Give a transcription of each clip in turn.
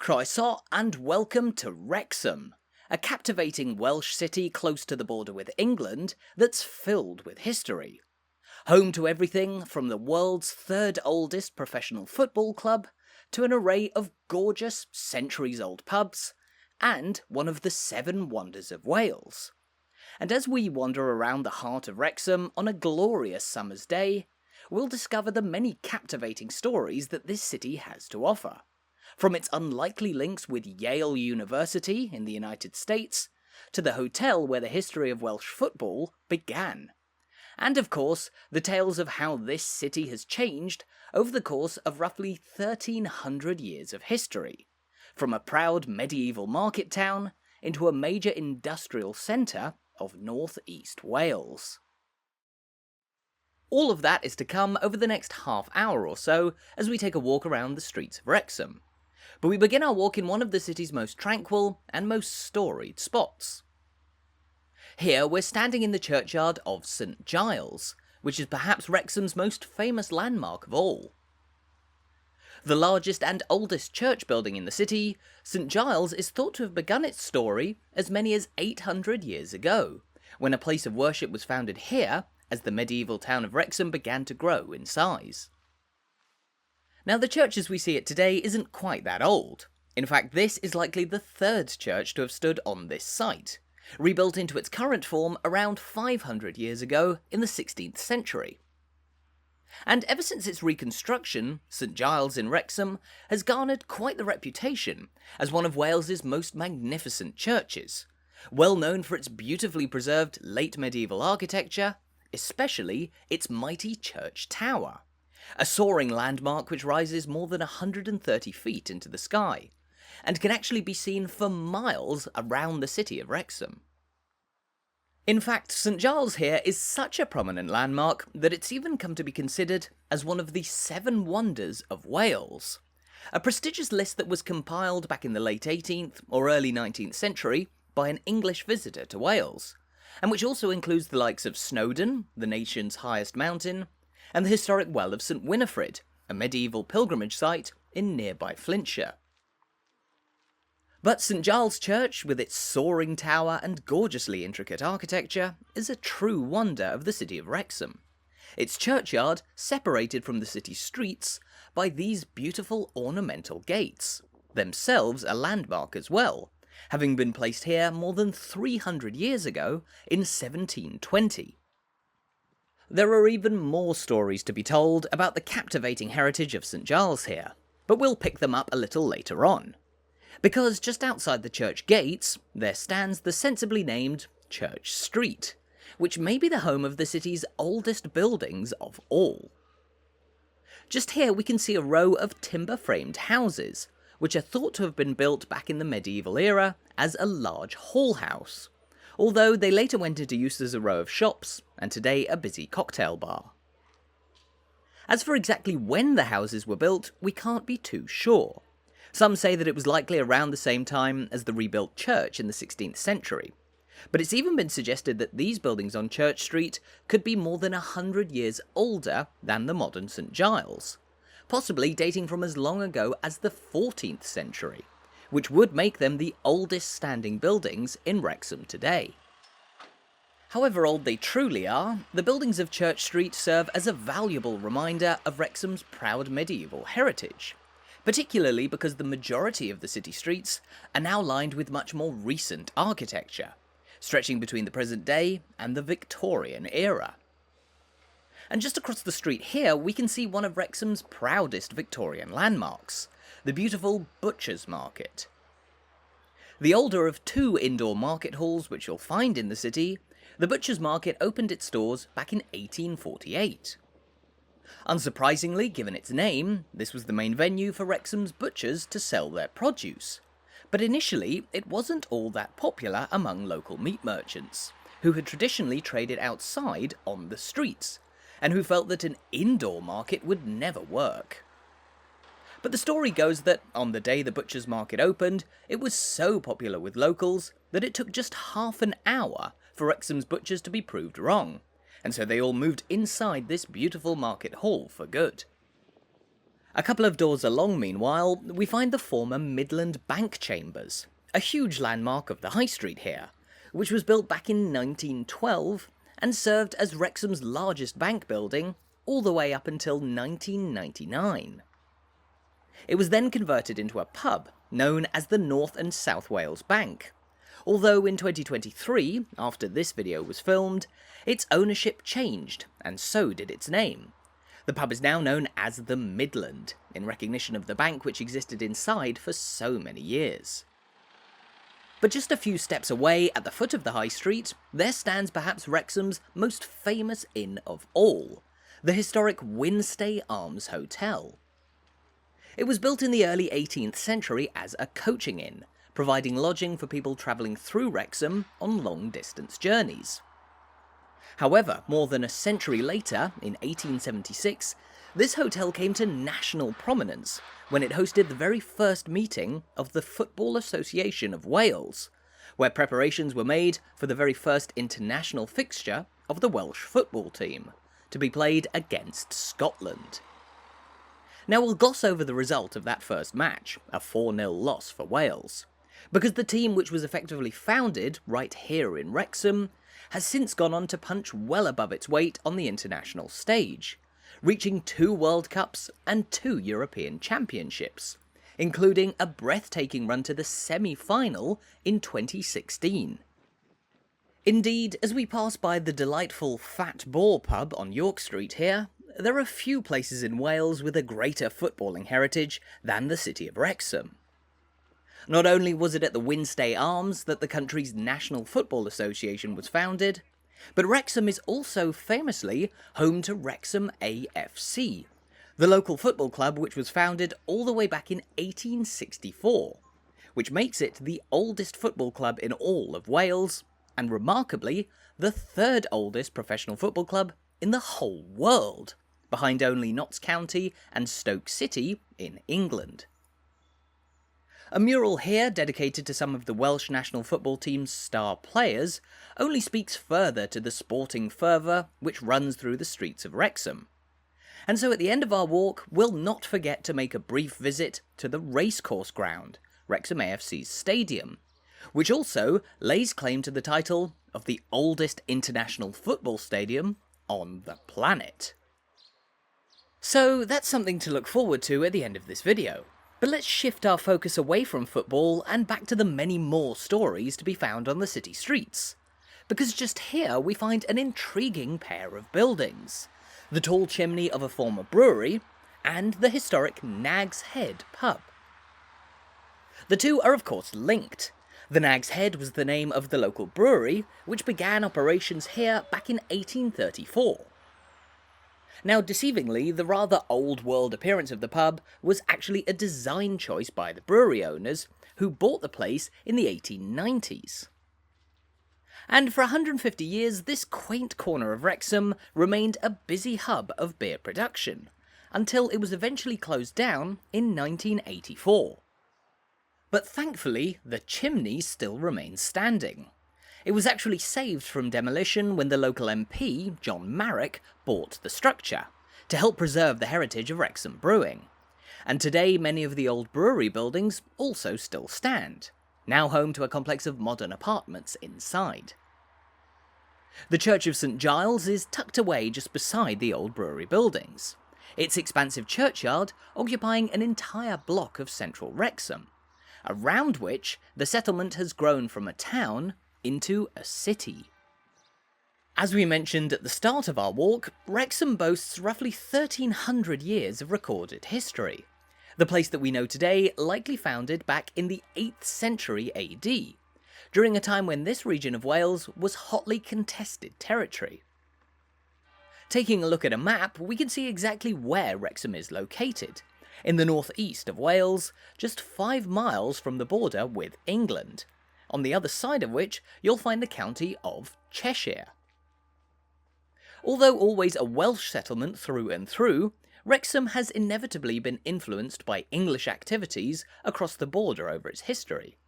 Croeso and welcome to Wrexham, a captivating Welsh city close to the border with England that's filled with history. Home to everything from the world's third oldest professional football club to an array of gorgeous centuries-old pubs and one of the 7 wonders of Wales. And as we wander around the heart of Wrexham on a glorious summer's day, we'll discover the many captivating stories that this city has to offer. From its unlikely links with Yale University in the United States, to the hotel where the history of Welsh football began. And of course, the tales of how this city has changed over the course of roughly 1300 years of history, from a proud medieval market town into a major industrial centre of north-east Wales. All of that is to come over the next half hour or so as we take a walk around the streets of Wrexham. But we begin our walk in one of the city's most tranquil and most storied spots. Here we're standing in the churchyard of St Giles, which is perhaps Wrexham's most famous landmark of all. The largest and oldest church building in the city, St Giles is thought to have begun its story as many as 800 years ago, when a place of worship was founded here as the medieval town of Wrexham began to grow in size. Now, the church as we see it today isn't quite that old. In fact, this is likely the 3rd church to have stood on this site, rebuilt into its current form around 500 years ago in the 16th century. And ever since its reconstruction, St Giles in Wrexham has garnered quite the reputation as one of Wales's most magnificent churches, well known for its beautifully preserved late medieval architecture, especially its mighty church tower. A soaring landmark which rises more than 130 feet into the sky, and can actually be seen for miles around the city of Wrexham. In fact, St Giles here is such a prominent landmark that it's even come to be considered as one of the 7 wonders of Wales, a prestigious list that was compiled back in the late 18th or early 19th century by an English visitor to Wales, and which also includes the likes of Snowdon, the nation's highest mountain, and the historic well of St Winifred, a medieval pilgrimage site in nearby Flintshire. But St Giles Church, with its soaring tower and gorgeously intricate architecture, is a true wonder of the city of Wrexham. Its churchyard separated from the city's streets by these beautiful ornamental gates, themselves a landmark as well, having been placed here more than 300 years ago in 1720. There are even more stories to be told about the captivating heritage of St Giles here, but we'll pick them up a little later on. Because just outside the church gates, there stands the sensibly named Church Street, which may be the home of the city's oldest buildings of all. Just here we can see a row of timber-framed houses, which are thought to have been built back in the medieval era as a large hall house, although they later went into use as a row of shops, and today a busy cocktail bar. As for exactly when the houses were built, we can't be too sure. Some say that it was likely around the same time as the rebuilt church in the 16th century, but it's even been suggested that these buildings on Church Street could be more than 100 years older than the modern St Giles, possibly dating from as long ago as the 14th century, which would make them the oldest standing buildings in Wrexham today. However old they truly are, the buildings of Church Street serve as a valuable reminder of Wrexham's proud medieval heritage, particularly because the majority of the city streets are now lined with much more recent architecture, stretching between the present day and the Victorian era. And just across the street here we can see one of Wrexham's proudest Victorian landmarks, the beautiful Butcher's Market. The older of 2 indoor market halls which you'll find in the city, the Butcher's Market opened its doors back in 1848. Unsurprisingly, given its name, this was the main venue for Wrexham's butchers to sell their produce. But initially, it wasn't all that popular among local meat merchants, who had traditionally traded outside on the streets, and who felt that an indoor market would never work. But the story goes that on the day the Butcher's Market opened, it was so popular with locals that it took just half an hour for Wrexham's butchers to be proved wrong, and so they all moved inside this beautiful market hall for good. A couple of doors along, meanwhile, we find the former Midland Bank Chambers, a huge landmark of the High Street here, which was built back in 1912 and served as Wrexham's largest bank building all the way up until 1999. It was then converted into a pub known as the North and South Wales Bank, although in 2023, after this video was filmed, its ownership changed, and so did its name. The pub is now known as the Midland, in recognition of the bank which existed inside for so many years. But just a few steps away, at the foot of the High Street, there stands perhaps Wrexham's most famous inn of all, the historic Wynnstay Arms Hotel. It was built in the early 18th century as a coaching inn, providing lodging for people travelling through Wrexham on long-distance journeys. However, more than a century later, in 1876, this hotel came to national prominence when it hosted the very first meeting of the Football Association of Wales, where preparations were made for the very first international fixture of the Welsh football team, to be played against Scotland. Now we'll gloss over the result of that first match, a 4-0 loss for Wales, because the team which was effectively founded right here in Wrexham has since gone on to punch well above its weight on the international stage, reaching 2 World Cups and 2 European Championships, including a breathtaking run to the semi-final in 2016. Indeed, as we pass by the delightful Fat Boar Pub on Yorke Street here, there are few places in Wales with a greater footballing heritage than the city of Wrexham. Not only was it at the Wynnstay Arms that the country's National Football Association was founded, but Wrexham is also famously home to Wrexham AFC, the local football club which was founded all the way back in 1864, which makes it the oldest football club in all of Wales, and remarkably, the 3rd oldest professional football club in the whole world, behind only Notts County and Stoke City in England. A mural here dedicated to some of the Welsh national football team's star players only speaks further to the sporting fervour which runs through the streets of Wrexham. And so at the end of our walk, we'll not forget to make a brief visit to the Racecourse ground, Wrexham AFC's stadium, which also lays claim to the title of the oldest international football stadium on the planet. So that's something to look forward to at the end of this video. But let's shift our focus away from football and back to the many more stories to be found on the city streets. Because just here we find an intriguing pair of buildings. The tall chimney of a former brewery, and the historic Nag's Head pub. The two are of course linked. The Nag's Head was the name of the local brewery, which began operations here back in 1834. Now, deceivingly, the rather old-world appearance of the pub was actually a design choice by the brewery owners, who bought the place in the 1890s. And for 150 years, this quaint corner of Wrexham remained a busy hub of beer production, until it was eventually closed down in 1984. But thankfully, the Chimney still remains standing. It was actually saved from demolition when the local MP, John Marrick, bought the structure, to help preserve the heritage of Wrexham brewing. And today many of the old brewery buildings also still stand, now home to a complex of modern apartments inside. The Church of St Giles is tucked away just beside the old brewery buildings, its expansive churchyard occupying an entire block of central Wrexham, around which the settlement has grown from a town into a city. As we mentioned at the start of our walk, Wrexham boasts roughly 1300 years of recorded history. The place that we know today likely founded back in the 8th century AD, during a time when this region of Wales was hotly contested territory. Taking a look at a map, we can see exactly where Wrexham is located, in the northeast of Wales, just 5 miles from the border with England, on the other side of which you'll find the county of Cheshire. Although always a Welsh settlement through and through, Wrexham has inevitably been influenced by English activities across the border over its history.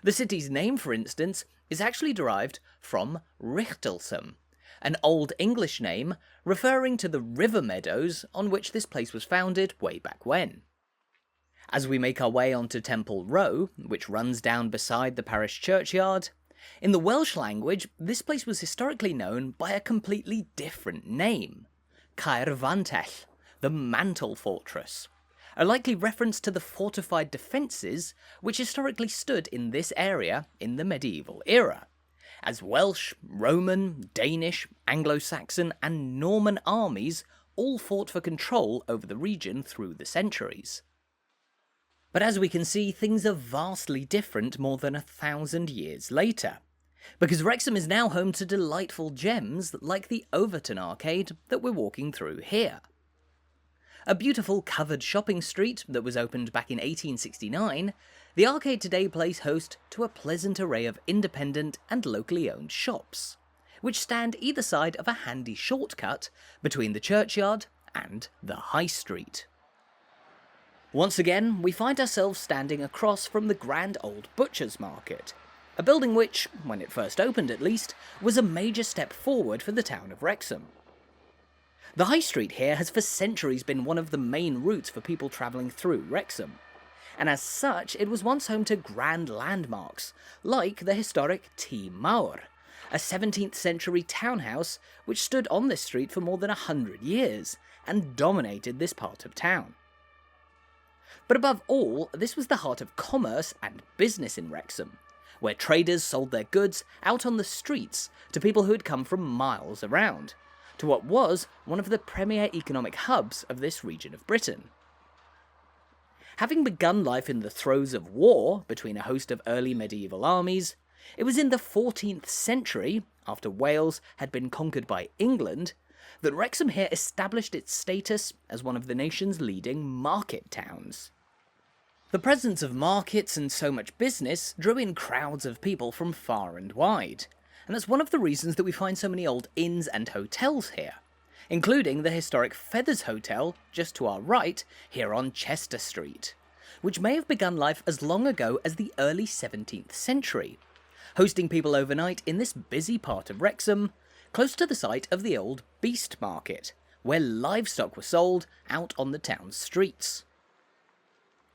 The city's name, for instance, is actually derived from Richtelsham, an Old English name referring to the river meadows on which this place was founded way back when. As we make our way onto Temple Row, which runs down beside the parish churchyard, in the Welsh language this place was historically known by a completely different name, Caer Fantell, the Mantle Fortress, a likely reference to the fortified defences which historically stood in this area in the medieval era, as Welsh, Roman, Danish, Anglo-Saxon and Norman armies all fought for control over the region through the centuries. But as we can see, things are vastly different more than 1,000 years later, because Wrexham is now home to delightful gems like the Overton Arcade that we're walking through here. A beautiful covered shopping street that was opened back in 1869, the arcade today plays host to a pleasant array of independent and locally owned shops, which stand either side of a handy shortcut between the churchyard and the High Street. Once again, we find ourselves standing across from the grand old Butcher's Market, a building which, when it first opened at least, was a major step forward for the town of Wrexham. The High Street here has for centuries been one of the main routes for people travelling through Wrexham, and as such it was once home to grand landmarks, like the historic Tŷ Mawr, a 17th century townhouse which stood on this street for more than 100 years and dominated this part of town. But above all, this was the heart of commerce and business in Wrexham, where traders sold their goods out on the streets to people who had come from miles around, to what was one of the premier economic hubs of this region of Britain. Having begun life in the throes of war between a host of early medieval armies, it was in the 14th century, after Wales had been conquered by England, that Wrexham here established its status as one of the nation's leading market towns. The presence of markets and so much business drew in crowds of people from far and wide, and that's one of the reasons that we find so many old inns and hotels here, including the historic Feathers Hotel just to our right here on Chester Street, which may have begun life as long ago as the early 17th century, hosting people overnight in this busy part of Wrexham, close to the site of the old Beast Market, where livestock were sold out on the town's streets.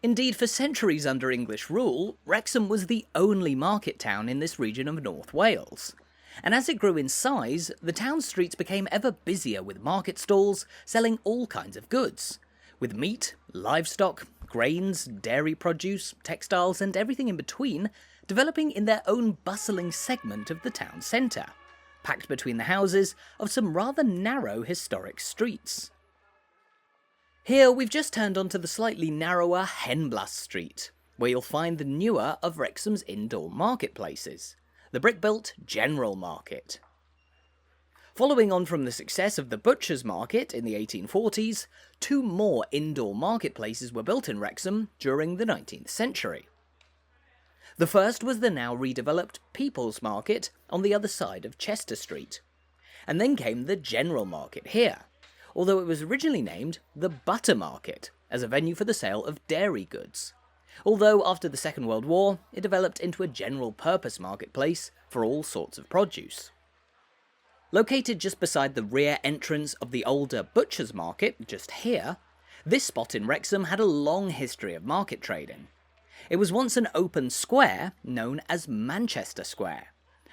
Indeed, for centuries under English rule, Wrexham was the only market town in this region of North Wales, and as it grew in size, the town's streets became ever busier with market stalls selling all kinds of goods, with meat, livestock, grains, dairy produce, textiles and everything in between developing in their own bustling segment of the town centre, packed between the houses of some rather narrow historic streets. Here we've just turned onto the slightly narrower Henblas Street, where you'll find the newer of Wrexham's indoor marketplaces, the brick-built General Market. Following on from the success of the Butcher's Market in the 1840s, two more indoor marketplaces were built in Wrexham during the 19th century. The first was the now redeveloped People's Market on the other side of Chester Street, and then came the General Market here, although it was originally named the Butter Market as a venue for the sale of dairy goods, although after the Second World War it developed into a general-purpose marketplace for all sorts of produce. Located just beside the rear entrance of the older Butcher's Market, just here, this spot in Wrexham had a long history of market trading. It was once an open square known as Manchester Square,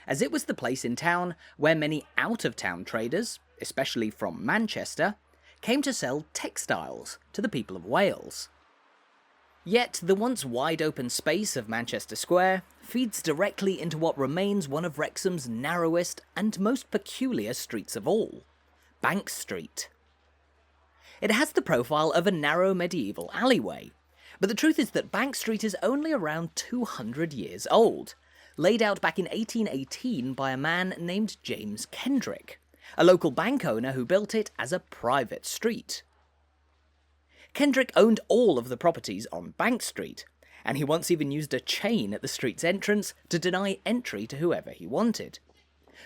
as it was the place in town where many out-of-town traders, especially from Manchester, came to sell textiles to the people of Wales. Yet the once wide-open space of Manchester Square feeds directly into what remains one of Wrexham's narrowest and most peculiar streets of all, Bank Street. It has the profile of a narrow medieval alleyway, but the truth is that Bank Street is only around 200 years old, laid out back in 1818 by a man named James Kendrick, a local bank owner who built it as a private street. Kendrick owned all of the properties on Bank Street, and he once even used a chain at the street's entrance to deny entry to whoever he wanted.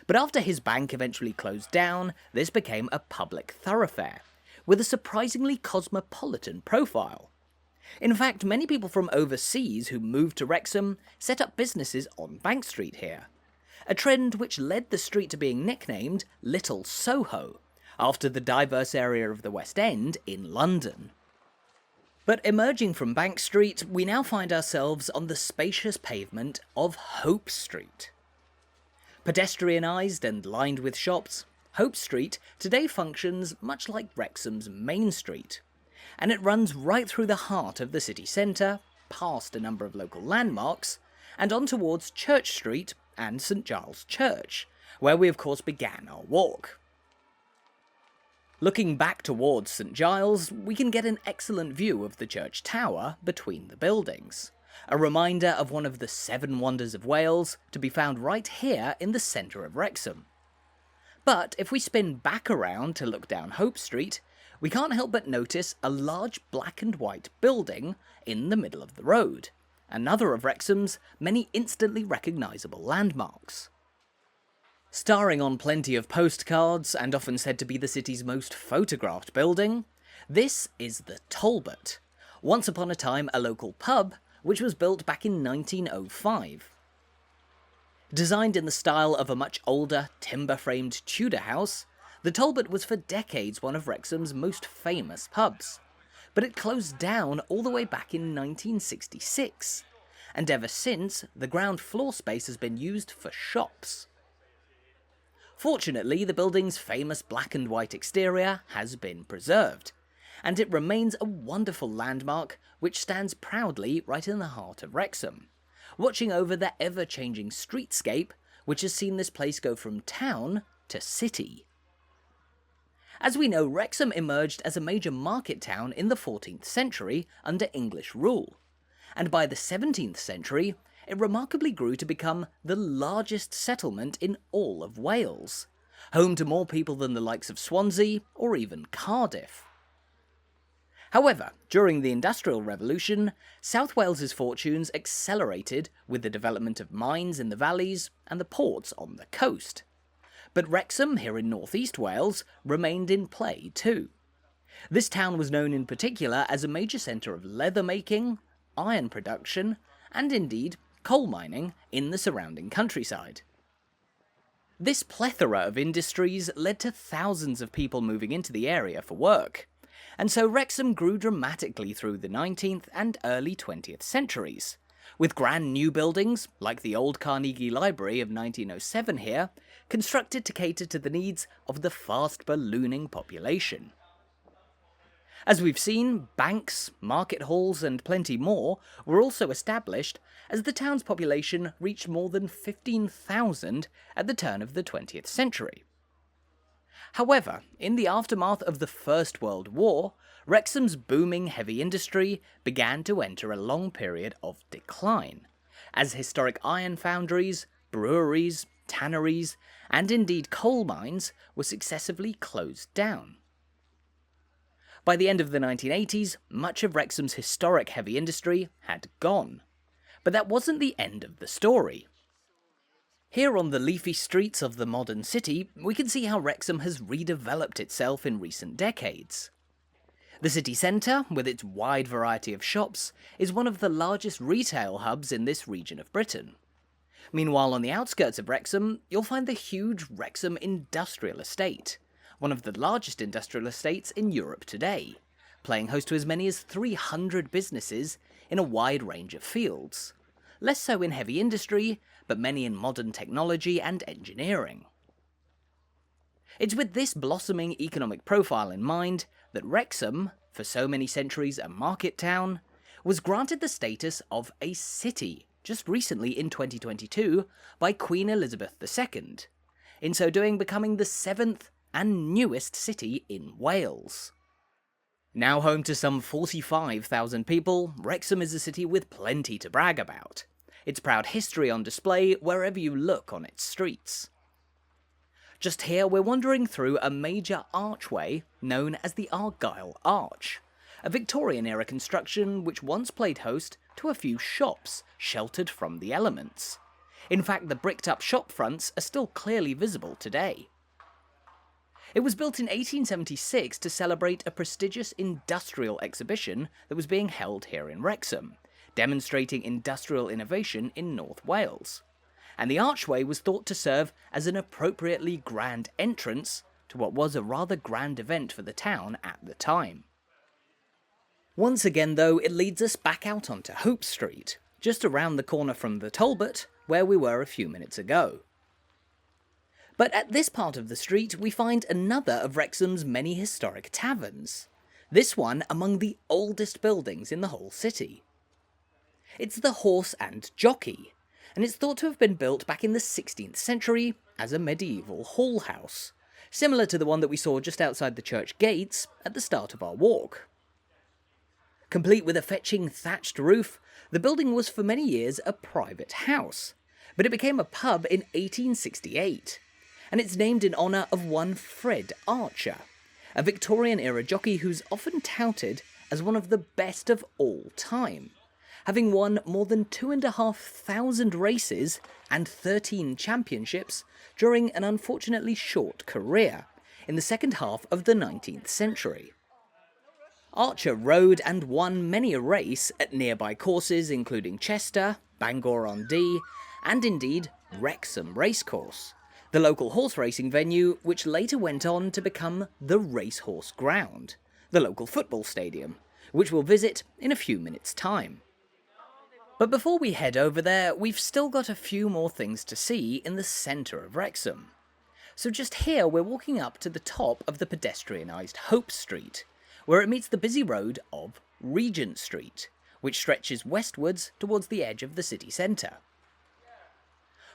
But after his bank eventually closed down, this became a public thoroughfare, with a surprisingly cosmopolitan profile. In fact, many people from overseas who moved to Wrexham set up businesses on Bank Street here, a trend which led the street to being nicknamed Little Soho, after the diverse area of the West End in London. But emerging from Bank Street, we now find ourselves on the spacious pavement of Hope Street. Pedestrianised and lined with shops, Hope Street today functions much like Wrexham's Main Street, and it runs right through the heart of the city centre, past a number of local landmarks, and on towards Church Street and St Giles Church, where we of course began our walk. Looking back towards St Giles, we can get an excellent view of the church tower between the buildings, a reminder of one of the 7 wonders of Wales to be found right here in the centre of Wrexham. But if we spin back around to look down Hope Street, we can't help but notice a large black and white building in the middle of the road, another of Wrexham's many instantly recognisable landmarks. Starring on plenty of postcards and often said to be the city's most photographed building, this is the Talbot, once upon a time a local pub which was built back in 1905. Designed in the style of a much older, timber-framed Tudor house, the Talbot was for decades one of Wrexham's most famous pubs, but it closed down all the way back in 1966, and ever since the ground floor space has been used for shops. Fortunately, the building's famous black and white exterior has been preserved, and it remains a wonderful landmark which stands proudly right in the heart of Wrexham, watching over the ever-changing streetscape which has seen this place go from town to city. As we know, Wrexham emerged as a major market town in the 14th century under English rule, and by the 17th century it remarkably grew to become the largest settlement in all of Wales, home to more people than the likes of Swansea or even Cardiff. However, during the Industrial Revolution, South Wales's fortunes accelerated with the development of mines in the valleys and the ports on the coast. But Wrexham, here in North East Wales, remained in play too. This town was known in particular as a major centre of leather making, iron production, and indeed coal mining in the surrounding countryside. This plethora of industries led to thousands of people moving into the area for work, and so Wrexham grew dramatically through the 19th and early 20th centuries, with grand new buildings, like the old Carnegie Library of 1907 here, constructed to cater to the needs of the fast ballooning population. As we've seen, banks, market halls and plenty more were also established as the town's population reached more than 15,000 at the turn of the 20th century. However, in the aftermath of the First World War, Wrexham's booming heavy industry began to enter a long period of decline, as historic iron foundries, breweries, tanneries, and indeed coal mines were successively closed down. By the end of the 1980s, much of Wrexham's historic heavy industry had gone. But that wasn't the end of the story. Here on the leafy streets of the modern city, we can see how Wrexham has redeveloped itself in recent decades. The city centre, with its wide variety of shops, is one of the largest retail hubs in this region of Britain. Meanwhile, on the outskirts of Wrexham, you'll find the huge Wrexham Industrial Estate, one of the largest industrial estates in Europe today, playing host to as many as 300 businesses in a wide range of fields. Less so in heavy industry, but many in modern technology and engineering. It's with this blossoming economic profile in mind that Wrexham, for so many centuries a market town, was granted the status of a city just recently in 2022 by Queen Elizabeth II, in so doing becoming the 7th and newest city in Wales. Now home to some 45,000 people, Wrexham is a city with plenty to brag about. Its proud history on display wherever you look on its streets. Just here we're wandering through a major archway known as the Argyle Arch, a Victorian-era construction which once played host to a few shops sheltered from the elements. In fact, the bricked-up shop fronts are still clearly visible today. It was built in 1876 to celebrate a prestigious industrial exhibition that was being held here in Wrexham, demonstrating industrial innovation in North Wales. and the archway was thought to serve as an appropriately grand entrance to what was a rather grand event for the town at the time. Once again though, it leads us back out onto Hope Street, just around the corner from the Talbot, where we were a few minutes ago. But at this part of the street we find another of Wrexham's many historic taverns, this one among the oldest buildings in the whole city. It's the Horse and Jockey, and it's thought to have been built back in the 16th century as a medieval hall house, similar to the one that we saw just outside the church gates at the start of our walk. Complete with a fetching thatched roof, the building was for many years a private house, but it became a pub in 1868, and it's named in honour of one Fred Archer, a Victorian-era jockey who's often touted as one of the best of all time, having won more than 2,500 races and 13 championships during an unfortunately short career in the second half of the 19th century. Archer rode and won many a race at nearby courses including Chester, Bangor-on-Dee, and indeed Wrexham Racecourse, the local horse racing venue which later went on to become the Racecourse Ground, the local football stadium, which we'll visit in a few minutes' time. But before we head over there, we've still got a few more things to see in the centre of Wrexham. So just here we're walking up to the top of the pedestrianised Hope Street, where it meets the busy road of Regent Street, which stretches westwards towards the edge of the city centre.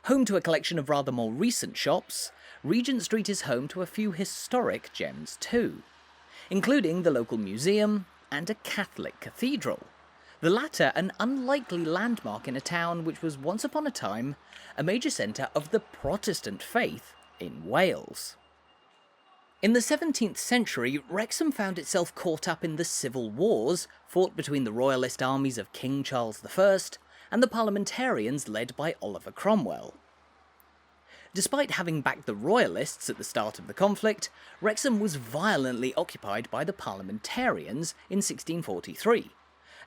Home to a collection of rather more recent shops, Regent Street is home to a few historic gems too, including the local museum and a Catholic cathedral, the latter an unlikely landmark in a town which was once upon a time a major centre of the Protestant faith in Wales. In the 17th century, Wrexham found itself caught up in the civil wars fought between the royalist armies of King Charles I and the parliamentarians led by Oliver Cromwell. Despite having backed the royalists at the start of the conflict, Wrexham was violently occupied by the parliamentarians in 1643,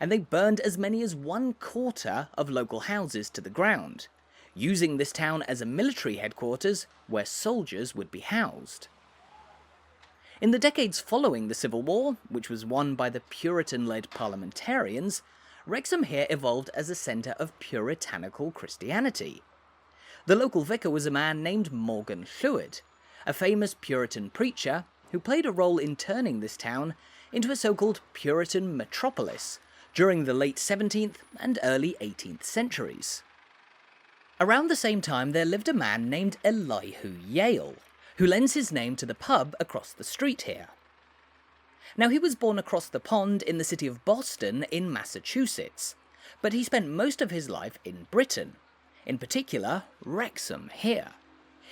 and they burned as many as 1/4 of local houses to the ground, using this town as a military headquarters where soldiers would be housed. In the decades following the Civil War, which was won by the Puritan-led parliamentarians, Wrexham here evolved as a centre of puritanical Christianity. The local vicar was a man named Morgan Llwyd, a famous Puritan preacher who played a role in turning this town into a so-called Puritan metropolis during the late 17th and early 18th centuries. Around the same time there lived a man named Elihu Yale, who lends his name to the pub across the street here. Now he was born across the pond in the city of Boston in Massachusetts, but he spent most of his life in Britain, in particular Wrexham here.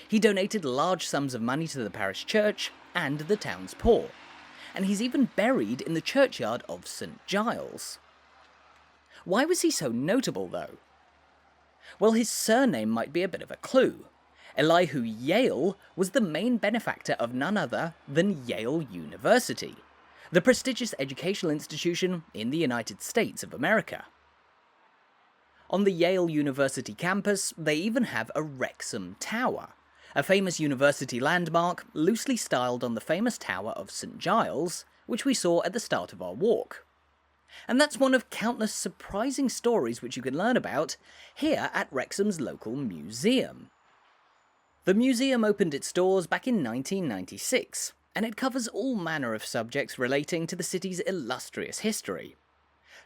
He donated large sums of money to the parish church and the town's poor, and he's even buried in the churchyard of St. Giles. Why was he so notable though? Well, his surname might be a bit of a clue. Elihu Yale was the main benefactor of none other than Yale University, the prestigious educational institution in the United States of America. On the Yale University campus, they even have a Wrexham Tower, a famous university landmark loosely styled on the famous Tower of St. Giles, which we saw at the start of our walk. And that's one of countless surprising stories which you can learn about here at Wrexham's local museum. The museum opened its doors back in 1996, and it covers all manner of subjects relating to the city's illustrious history.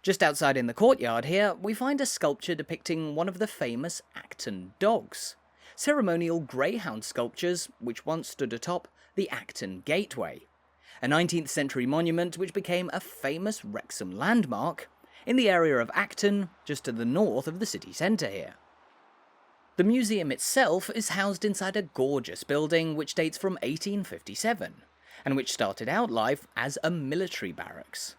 Just outside in the courtyard here, we find a sculpture depicting one of the famous Acton dogs, ceremonial greyhound sculptures which once stood atop the Acton Gateway, a 19th century monument which became a famous Wrexham landmark in the area of Acton, just to the north of the city centre here. The museum itself is housed inside a gorgeous building which dates from 1857, and which started out life as a military barracks.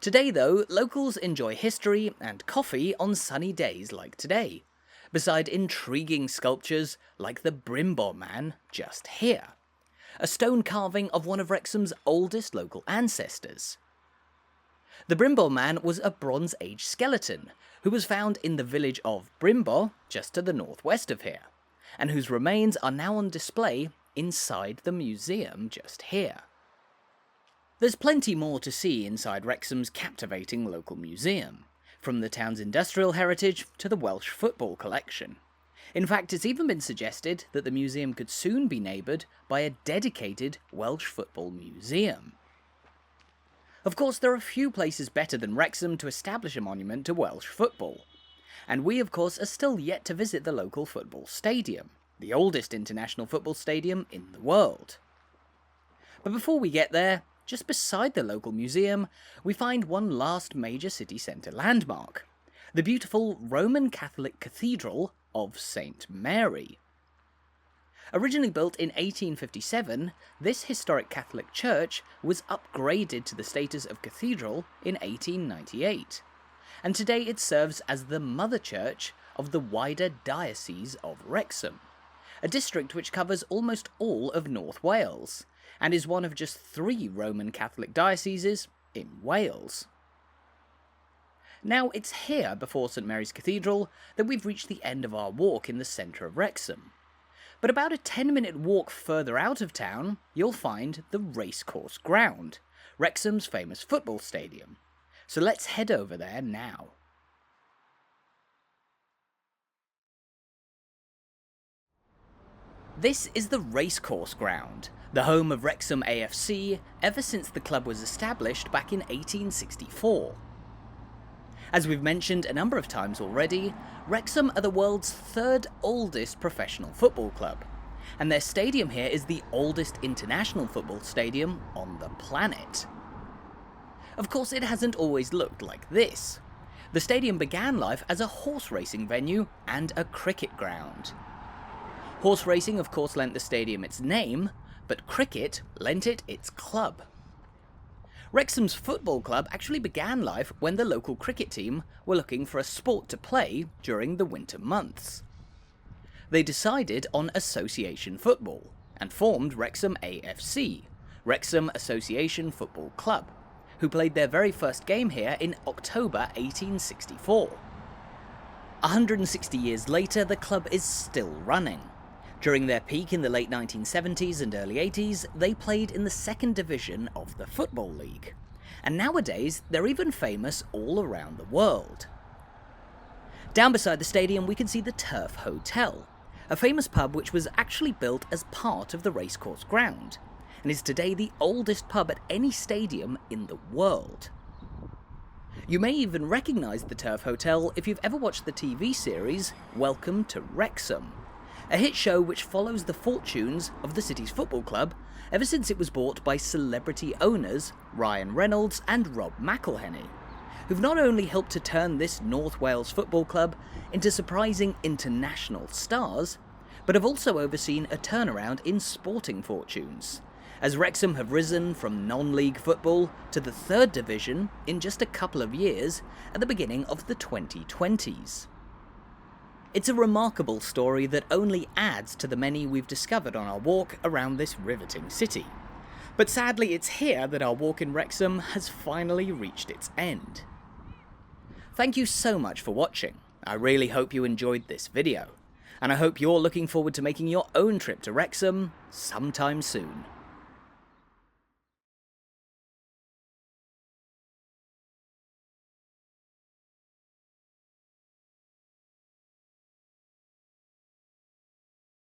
Today though, locals enjoy history and coffee on sunny days like today, beside intriguing sculptures like the Brimbor Man just here, a stone carving of one of Wrexham's oldest local ancestors. The Brimbor Man was a Bronze Age skeleton, who was found in the village of Brimbo, just to the northwest of here, and whose remains are now on display inside the museum just here. There's plenty more to see inside Wrexham's captivating local museum, from the town's industrial heritage to the Welsh football collection. In fact, it's even been suggested that the museum could soon be neighboured by a dedicated Welsh football museum. Of course, there are few places better than Wrexham to establish a monument to Welsh football, and we of course are still yet to visit the local football stadium, the oldest international football stadium in the world. But before we get there, just beside the local museum, we find one last major city centre landmark, the beautiful Roman Catholic Cathedral of St. Mary. Originally built in 1857, this historic Catholic church was upgraded to the status of cathedral in 1898, and today it serves as the mother church of the wider Diocese of Wrexham, a district which covers almost all of North Wales, and is one of just 3 Roman Catholic dioceses in Wales. Now, it's here, before St Mary's Cathedral, that we've reached the end of our walk in the centre of Wrexham. But about a 10-minute walk further out of town, you'll find the Racecourse ground, Wrexham's famous football stadium. So let's head over there now. This is the Racecourse ground, the home of Wrexham AFC ever since the club was established back in 1864. As we've mentioned a number of times already, Wrexham are the world's 3rd oldest professional football club, and their stadium here is the oldest international football stadium on the planet. Of course, it hasn't always looked like this. The stadium began life as a horse racing venue and a cricket ground. Horse racing of course lent the stadium its name, but cricket lent it its club. Wrexham's football club actually began life when the local cricket team were looking for a sport to play during the winter months. They decided on association football, and formed Wrexham AFC, Wrexham Association Football Club, who played their very first game here in October 1864. 160 years later, the club is still running. During their peak in the late 1970s and early 80s, they played in the 2nd division of the Football League, and nowadays they're even famous all around the world. Down beside the stadium we can see the Turf Hotel, a famous pub which was actually built as part of the racecourse ground, and is today the oldest pub at any stadium in the world. You may even recognise the Turf Hotel if you've ever watched the TV series Welcome to Wrexham, a hit show which follows the fortunes of the city's football club ever since it was bought by celebrity owners Ryan Reynolds and Rob McElhenney, who've not only helped to turn this North Wales football club into surprising international stars, but have also overseen a turnaround in sporting fortunes, as Wrexham have risen from non-league football to the 3rd division in just a couple of years at the beginning of the 2020s. It's a remarkable story that only adds to the many we've discovered on our walk around this riveting city. But sadly, it's here that our walk in Wrexham has finally reached its end. Thank you so much for watching. I really hope you enjoyed this video, and I hope you're looking forward to making your own trip to Wrexham sometime soon.